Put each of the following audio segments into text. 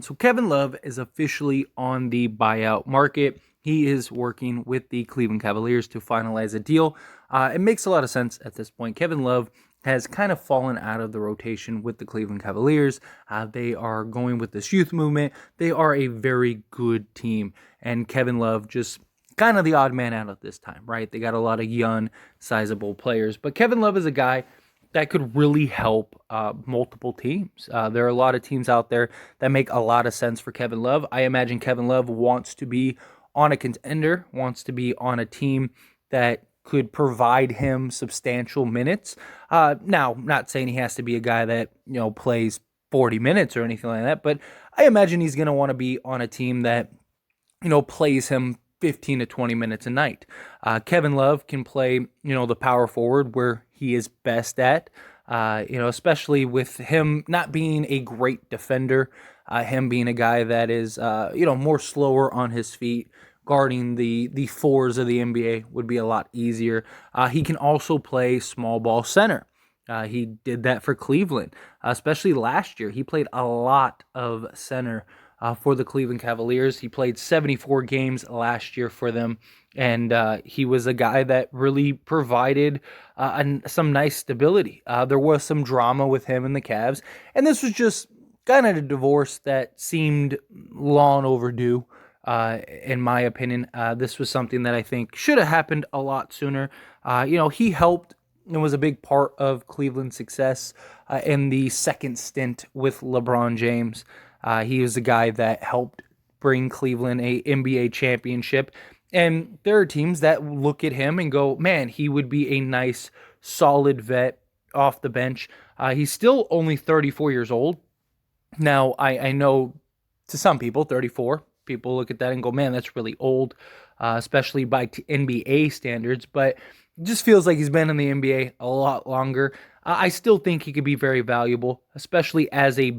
So Kevin Love is officially on the buyout market. He is working with the Cleveland Cavaliers to finalize a deal. It makes a lot of sense at this point. Kevin Love has kind of fallen out of the rotation with the Cleveland Cavaliers. They are going with this youth movement. They are a very good team, and Kevin Love just kind of the odd man out at this time, right? They got a lot of young, sizable players, but Kevin Love is a guy that could really help multiple teams. There are a lot of teams out there that make a lot of sense for Kevin Love. I imagine Kevin Love wants to be on a contender, wants to be on a team that could provide him substantial minutes. Now, not saying he has to be a guy that, plays 40 minutes or anything like that, but I imagine he's going to want to be on a team that, plays him 15 to 20 minutes a night. Kevin Love can play, the power forward where he is best at, especially with him not being a great defender, him being a guy that is, more slower on his feet. Guarding the fours of the NBA would be a lot easier. He can also play small ball center. He did that for Cleveland, especially last year. He played a lot of center for the Cleveland Cavaliers. He played 74 games last year for them, and he was a guy that really provided some nice stability. There was some drama with him and the Cavs, and this was just kind of a divorce that seemed long overdue. In my opinion, this was something that I think should have happened a lot sooner. He helped and was a big part of Cleveland's success in the second stint with LeBron James. He was the guy that helped bring Cleveland a NBA championship. And there are teams that look at him and go, man, he would be a nice, solid vet off the bench. He's still only 34 years old. Now, I know to some people, 34, people look at that and go, man, that's really old, especially by NBA standards. But it just feels like he's been in the NBA a lot longer. I still think he could be very valuable, especially as a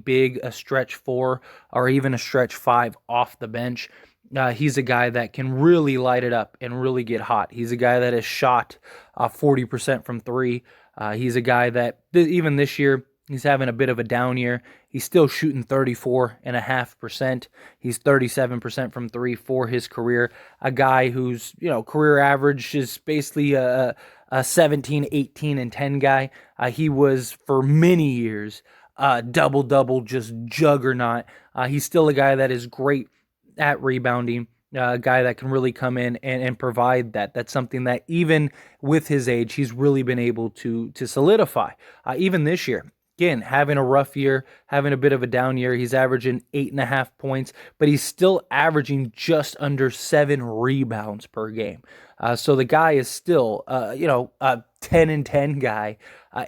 stretch four or even a stretch five off the bench. He's a guy that can really light it up and really get hot. He's a guy that has shot 40% from three. He's a guy that even this year, he's having a bit of a down year. He's still shooting 34.5%. He's 37% from three for his career. A guy whose, career average is basically a 17, 18, and 10 guy. He was for many years double-double, just juggernaut. He's still a guy that is great at rebounding. A guy that can really come in and provide that. That's something that even with his age, he's really been able to solidify. Even this year, again, having a rough year, having a bit of a down year, he's averaging 8.5 points, but he's still averaging just under 7 rebounds per game. So the guy is still, a 10 and 10 guy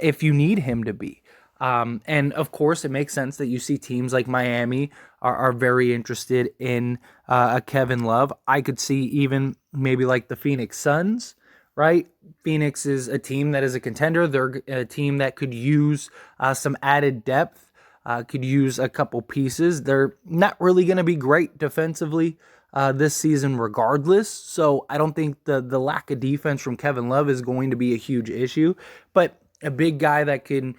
if you need him to be. And of course, it makes sense that you see teams like Miami are very interested in a Kevin Love. I could see even maybe like the Phoenix Suns, right? Phoenix is a team that is a contender. They're a team that could use some added depth, could use a couple pieces. They're not really going to be great defensively this season regardless. So I don't think the lack of defense from Kevin Love is going to be a huge issue. But a big guy that can,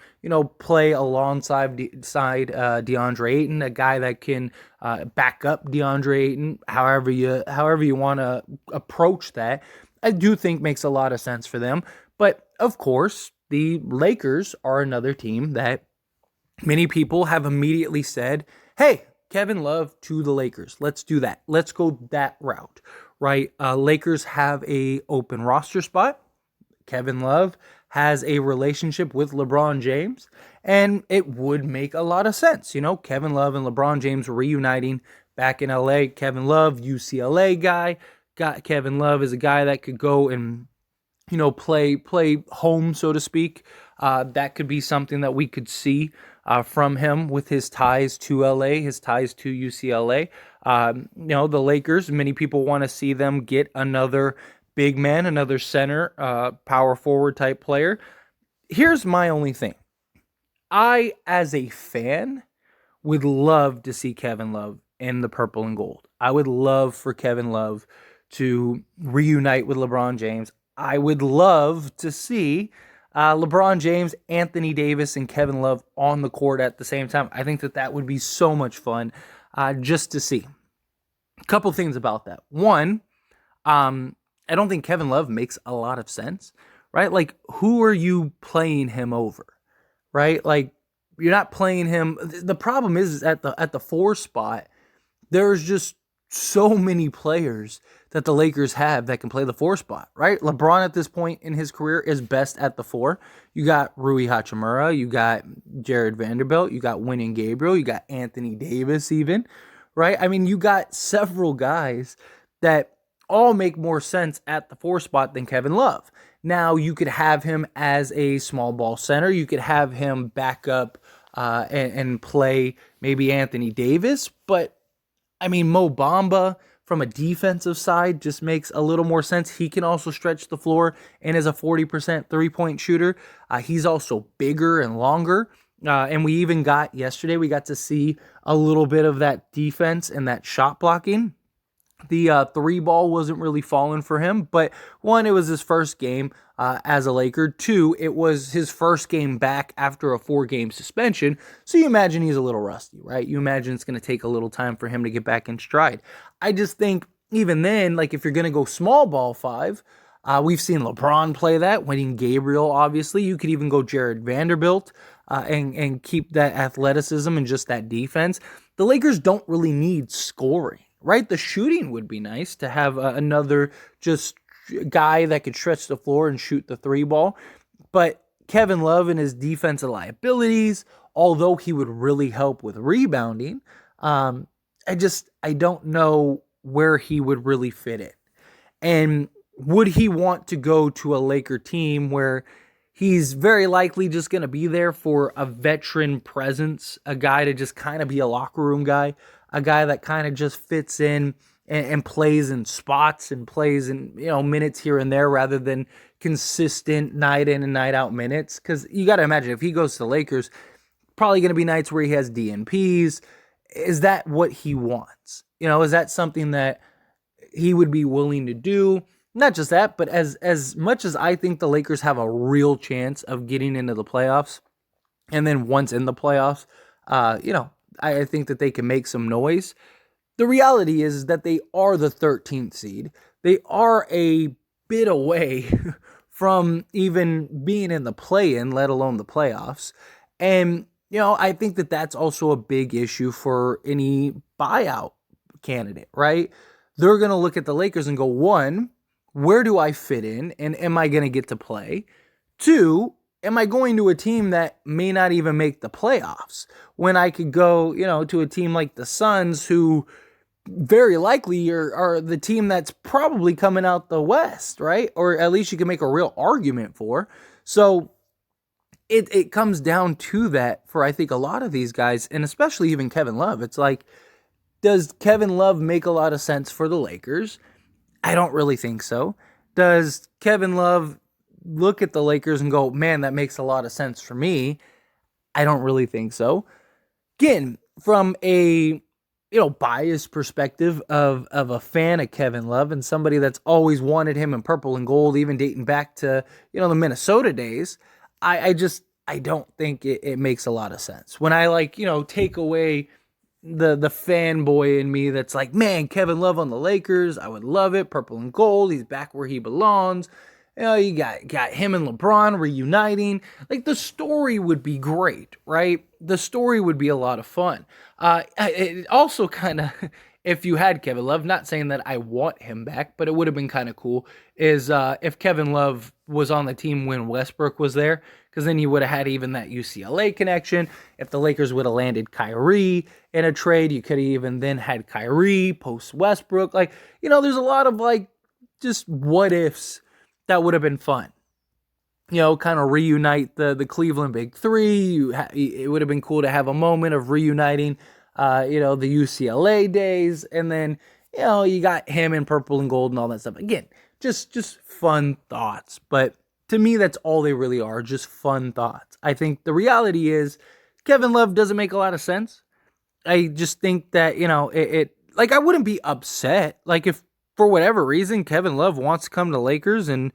play alongside DeAndre Ayton, a guy that can back up DeAndre Ayton, however you want to approach that, I do think makes a lot of sense for them. But of course, the Lakers are another team that many people have immediately said, hey, Kevin Love to the Lakers. Let's do that. Let's go that route, right? Lakers have a open roster spot. Kevin Love has a relationship with LeBron James, and it would make a lot of sense. Kevin Love and LeBron James reuniting back in LA. Kevin Love, UCLA guy. Kevin Love is a guy that could go and, play home, so to speak. That could be something that we could see from him with his ties to LA, his ties to UCLA. The Lakers, many people want to see them get another big man, another center, power forward type player. Here's my only thing. I, as a fan, would love to see Kevin Love in the purple and gold. I would love for Kevin Love to reunite with LeBron James. I would love to see LeBron James, Anthony Davis, and Kevin Love on the court at the same time. I think that would be so much fun. just to see. A couple things about that. One, I don't think Kevin Love makes a lot of sense, right? Like, who are you playing him over, right? Like, you're not playing him. The problem is at the 4 spot, there's just so many players that the Lakers have that can play the 4 spot, right? LeBron at this point in his career is best at the 4. You got Rui Hachimura, you got Jared Vanderbilt, you got Winning Gabriel, you got Anthony Davis even, right? I mean, you got several guys that all make more sense at the 4 spot than Kevin Love. Now, you could have him as a small ball center. You could have him back up and play maybe Anthony Davis, but I mean, Mo Bamba from a defensive side just makes a little more sense. He can also stretch the floor and is a 40% three-point shooter. He's also bigger and longer. And we even got yesterday, we got to see a little bit of that defense and that shot blocking. The 3 ball wasn't really falling for him, but 1, it was his first game as a Laker. 2, it was his first game back after a 4-game suspension, so you imagine he's a little rusty, right? You imagine it's going to take a little time for him to get back in stride. I just think even then, like if you're going to go small ball 5, we've seen LeBron play that, Winning Gabriel, obviously. You could even go Jared Vanderbilt and keep that athleticism and just that defense. The Lakers don't really need scoring. Right? The shooting would be nice to have another just guy that could stretch the floor and shoot the 3 ball. But Kevin Love and his defensive liabilities, although he would really help with rebounding, I don't know where he would really fit in. And would he want to go to a Laker team where he's very likely just going to be there for a veteran presence, a guy to just kind of be a locker room guy, a guy that kind of just fits in and plays in spots and plays in, minutes here and there rather than consistent night in and night out minutes? Because you got to imagine if he goes to the Lakers, probably going to be nights where he has DNPs. Is that what he wants? Is that something that he would be willing to do? Not just that, but as much as I think the Lakers have a real chance of getting into the playoffs, and then once in the playoffs, I think that they can make some noise. The reality is that they are the 13th seed. They are a bit away from even being in the play-in, let alone the playoffs. And, I think that that's also a big issue for any buyout candidate, right? They're going to look at the Lakers and go, 1, where do I fit in? And am I going to get to play? 2, am I going to a team that may not even make the playoffs when I could go, to a team like the Suns, who very likely are the team that's probably coming out the West, right? Or at least you can make a real argument for. So it comes down to that for, I think, a lot of these guys, and especially even Kevin Love. It's like, does Kevin Love make a lot of sense for the Lakers? I don't really think so. Does Kevin Love look at the Lakers and go, man, that makes a lot of sense for me? I don't really think so. Again, from a biased perspective of a fan of Kevin Love and somebody that's always wanted him in purple and gold, even dating back to the Minnesota days, I don't think it makes a lot of sense. When I take away the fanboy in me that's like, man, Kevin Love on the Lakers, I would love it. Purple and gold, he's back where he belongs. You got him and LeBron reuniting. Like, the story would be great, right? The story would be a lot of fun. It also kind of, if you had Kevin Love, not saying that I want him back, but it would have been kind of cool, is if Kevin Love was on the team when Westbrook was there, because then you would have had even that UCLA connection. If the Lakers would have landed Kyrie in a trade, you could have even then had Kyrie post Westbrook. There's a lot of just what ifs that would have been fun. Kind of reunite the Cleveland Big Three. It would have been cool to have a moment of reuniting, the UCLA days. And then, you got him in purple and gold and all that stuff. Again, just fun thoughts. But to me, that's all they really are, just fun thoughts. I think the reality is Kevin Love doesn't make a lot of sense. I just think that, I wouldn't be upset. If for whatever reason Kevin Love wants to come to Lakers and,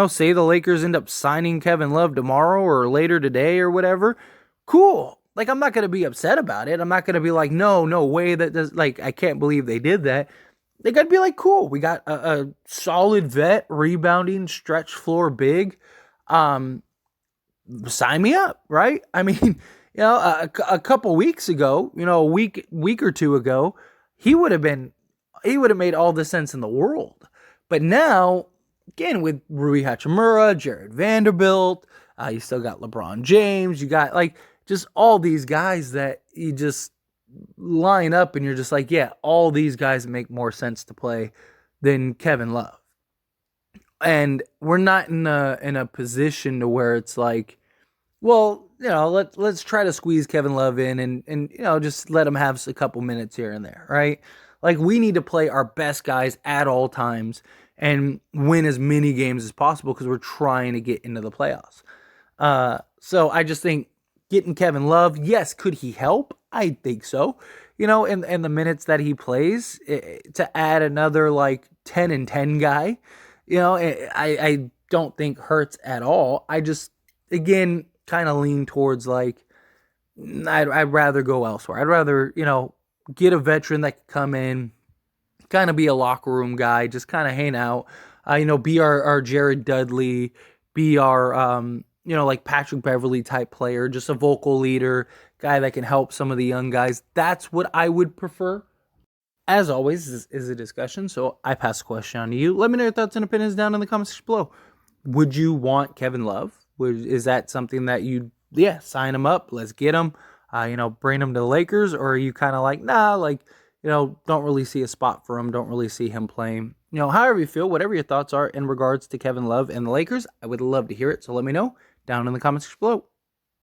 say the Lakers end up signing Kevin Love tomorrow or later today or whatever, cool. like, I'm not going to be upset about it. I'm not going to be like, no, no way that does, like, I can't believe they did that. They got to be like, cool. We got a solid vet, rebounding, stretch floor big. Um, Sign me up, right? I mean, a couple weeks ago, a week or two ago, he would have made all the sense in the world. But now, again, with Rui Hachimura, Jared Vanderbilt, you still got LeBron James, you got like just all these guys that you just line up and you're just like, yeah, all these guys make more sense to play than Kevin Love. And we're not in a position to where it's like, well, let's try to squeeze Kevin Love in and just let him have a couple minutes here and there, right? Like, we need to play our best guys at all times and win as many games as possible because we're trying to get into the playoffs. So I just think getting Kevin Love, yes, could he help? I think so. In the minutes that he plays, to add another like 10 and 10 guy, I don't think hurts at all. I just, again, kind of lean towards like, I'd rather go elsewhere. I'd rather, get a veteran that could come in, kind of be a locker room guy, just kind of hang out, be our Jared Dudley, be our, like Patrick Beverly type player, just a vocal leader, guy that can help some of the young guys. That's what I would prefer. As always, this is a discussion, so I pass the question on to you. Let me know your thoughts and opinions down in the comments section below. Would you want Kevin Love? Is that something that sign him up, let's get him, bring him to the Lakers? Or are you kind of like, nah, like, don't really see a spot for him, don't really see him playing? However you feel, whatever your thoughts are in regards to Kevin Love and the Lakers, I would love to hear it. So let me know down in the comments below.